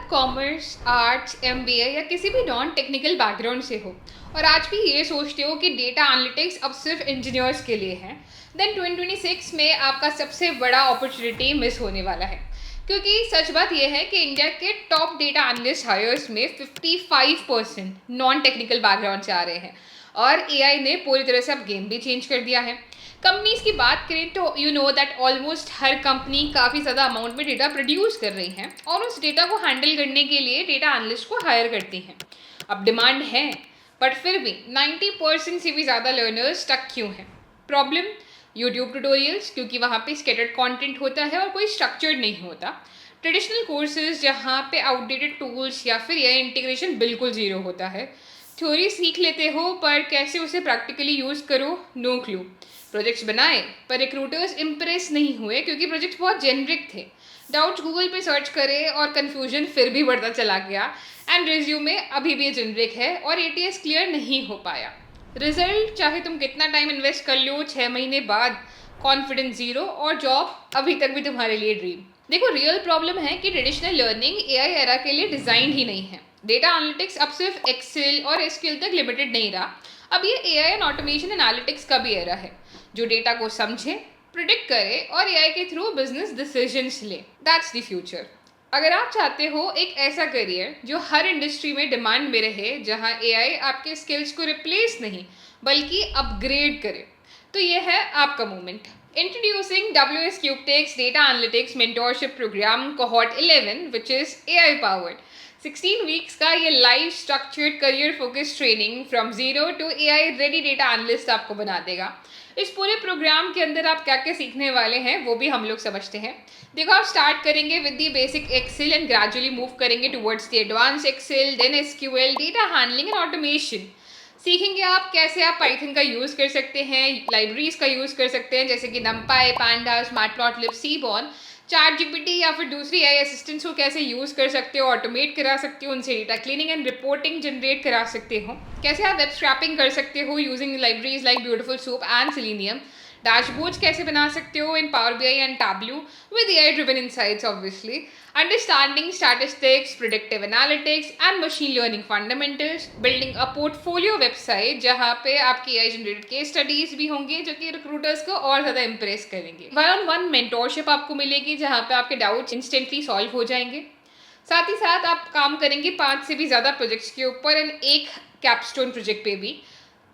Commerce, arts, MBA या किसी भी नॉन टेक्निकल बैकग्राउंड से हो और आज भी ये सोचते हो कि डेटा एनालिटिक्स अब सिर्फ इंजीनियर्स के लिए है, देन 2026 में आपका सबसे बड़ा अपॉर्चुनिटी मिस होने वाला है। क्योंकि सच बात यह है कि इंडिया के टॉप डेटा एनालिस्ट हायर्स में 55% नॉन टेक्निकल बैकग्राउंड से आ रहे हैं और एआई ने पूरी तरह से अब गेम भी चेंज कर दिया है। कंपनीज की बात करें तो you know that almost her company काफ़ी ज़्यादा अमाउंट में डेटा प्रोड्यूस कर रही है और उस डेटा को हैंडल करने के लिए डेटा एनालिस्ट को हायर करती हैं। अब डिमांड है, बट फिर भी 90% से भी ज़्यादा लर्नर्स स्टक क्यों हैं? प्रॉब्लम यूट्यूब ट्यूटोरियल्स, क्योंकि वहाँ पे स्कैटर्ड कंटेंट होता है और कोई स्ट्रक्चर्ड नहीं होता। ट्रेडिशनल कोर्सेज जहाँ पे आउटडेटेड टूल्स या फिर ये इंटीग्रेशन बिल्कुल ज़ीरो होता है। थ्योरी सीख लेते हो पर कैसे उसे प्रैक्टिकली यूज़ करो, नो क्लू। प्रोजेक्ट्स बनाए पर रिक्रूटर्स इम्प्रेस नहीं हुए क्योंकि प्रोजेक्ट्स बहुत जेनरिक थे। डाउट्स गूगल पे सर्च करे और कन्फ्यूजन फिर भी बढ़ता चला गया एंड रिज्यूमे अभी भी जेनरिक है और एटीएस क्लियर नहीं हो पाया। रिजल्ट चाहे तुम कितना टाइम इन्वेस्ट कर लो, 6 महीने बाद कॉन्फिडेंस ज़ीरो और जॉब अभी तक भी तुम्हारे लिए ड्रीम। देखो, रियल प्रॉब्लम है कि ट्रेडिशनल लर्निंग एआई एरा के लिए डिज़ाइन ही नहीं है। डेटा एनालिटिक्स अब सिर्फ एक्सेल और एसक्यूएल तक लिमिटेड नहीं रहा, अब ये एआई एंड ऑटोमेशन एनालिटिक्स का भी एरा है, जो डेटा को समझे, प्रिडिक्ट करे और एआई के थ्रू बिजनेस डिसीजंस ले। That's the future. अगर आप चाहते हो एक ऐसा करियर जो हर इंडस्ट्री में डिमांड में रहे, जहां एआई आपके स्किल्स को रिप्लेस नहीं बल्कि अपग्रेड करे, तो ये है आपका moment. Introducing WS CubeTech's Data Analytics Mentorship Program Cohort 11, which is AI powered. 16 weeks का ये live structured career focus training from zero to AI ready data analyst आपको बना देगा। इस पूरे प्रोग्राम के अंदर आप क्या क्या सीखने वाले हैं वो भी हम लोग समझते हैं। देखो, आप स्टार्ट करेंगे with the basic Excel and gradually move करेंगे towards the advance Excel, then SQL, data handling and automation. सीखेंगे आप कैसे आप पाइथन का यूज़ कर सकते हैं, लाइब्रेरीज का यूज़ कर सकते हैं जैसे कि NumPy, pandas, Matplotlib, Seaborn, ChatGPT या फिर दूसरी एआई असिस्टेंट्स को कैसे यूज़ कर सकते हो, ऑटोमेट करा सकते हो, उनसे data cleaning and reporting generate करा सकते हो, कैसे आप वेब स्क्रैपिंग कर सकते हो using libraries like Beautiful Soup and Selenium, dashboards कैसे बना सकते हो in Power BI and Tableau with AI driven insights obviously, understanding statistics, predictive analytics and machine learning fundamentals, building a portfolio website जहाँ पे आपकी एआई जनरेटेड केस स्टडीज भी होंगे जो कि रिक्रूटर्स को और ज़्यादा इंप्रेस करेंगे। 1-on-1 मेंटोरशिप आपको मिलेगी जहाँ पे आपके डाउट्स इंस्टेंटली सॉल्व हो जाएंगे। साथ ही साथ आप काम करेंगे 5 से भी ज़्यादा प्रोजेक्ट्स के ऊपर एंड एक कैपस्टोन प्रोजेक्ट पे भी।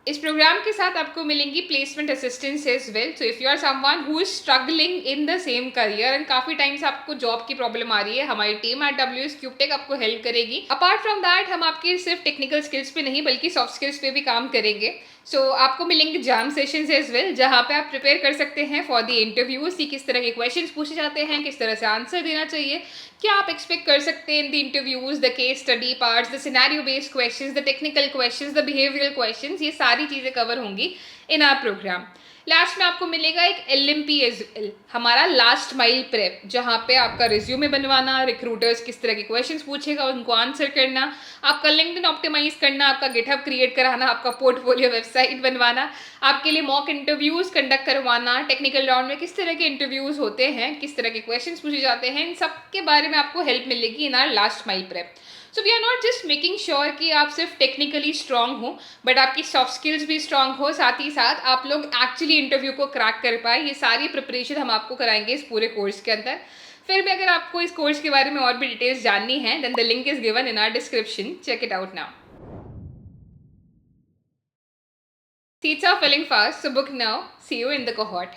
इस प्रोग्राम के साथ आपको मिलेंगी placement assistance as well. So if you are someone who is struggling in the same career and काफ़ी टाइम से आपको जॉब की प्रॉब्लम आ रही है, हमारी टीम एट WS CubeTech आपको हेल्प करेगी। अपार्ट फ्रॉम दैट हम आपकी सिर्फ टेक्निकल स्किल्स पे नहीं बल्कि सॉफ्ट स्किल्स पे भी काम करेंगे। सो आपको मिलेंगे जैम सेशंस एज वेल जहाँ पे आप प्रिपेयर कर सकते हैं फॉर द इंटरव्यूज कि किस तरह के क्वेश्चंस पूछे जाते हैं, किस तरह से आंसर देना चाहिए, क्या आप एक्सपेक्ट कर सकते हैं in the interviews, the case study parts, the scenario based questions, the technical questions, the behavioural questions, ये सारी चीज़ें कवर होंगी इन आवर प्रोग्राम। लास्ट में आपको मिलेगा एक LMP एज वेल, हमारा लास्ट माइल प्रेप, जहाँ पे आपका रिज्यूमे बनवाना, रिक्रूटर्स किस तरह के क्वेश्चंस पूछेगा उनको आंसर करना, आपका लिंक्डइन ऑप्टिमाइज करना, आपका गिटहब क्रिएट कराना, आपका पोर्टफोलियो वेबसाइट बनवाना, आपके लिए मॉक इंटरव्यूज कंडक्ट करवाना, टेक्निकल राउंड में किस तरह के इंटरव्यूज होते हैं, किस तरह के क्वेश्चंस पूछे जाते हैं, इन सब के बारे में आपको हेल्प मिलेगी in our last mile prep. So we are not just making sure कि आप सिर्फ टेक्निकली स्ट्रांग हो बट आपकी सॉफ्ट स्किल्स भी स्ट्रांग हो, साथ ही साथ आप लोग एक्चुअली इंटरव्यू को क्रैक कर पाए। ये सारी प्रिपरेशन हम आपको कराएंगे इस पूरे कोर्स के अंदर। फिर भी अगर आपको इस कोर्स के बारे में और भी डिटेल्स जाननी है then the link is given in our description, check it out now. Seats are filling fast, so book now. See you in the cohort.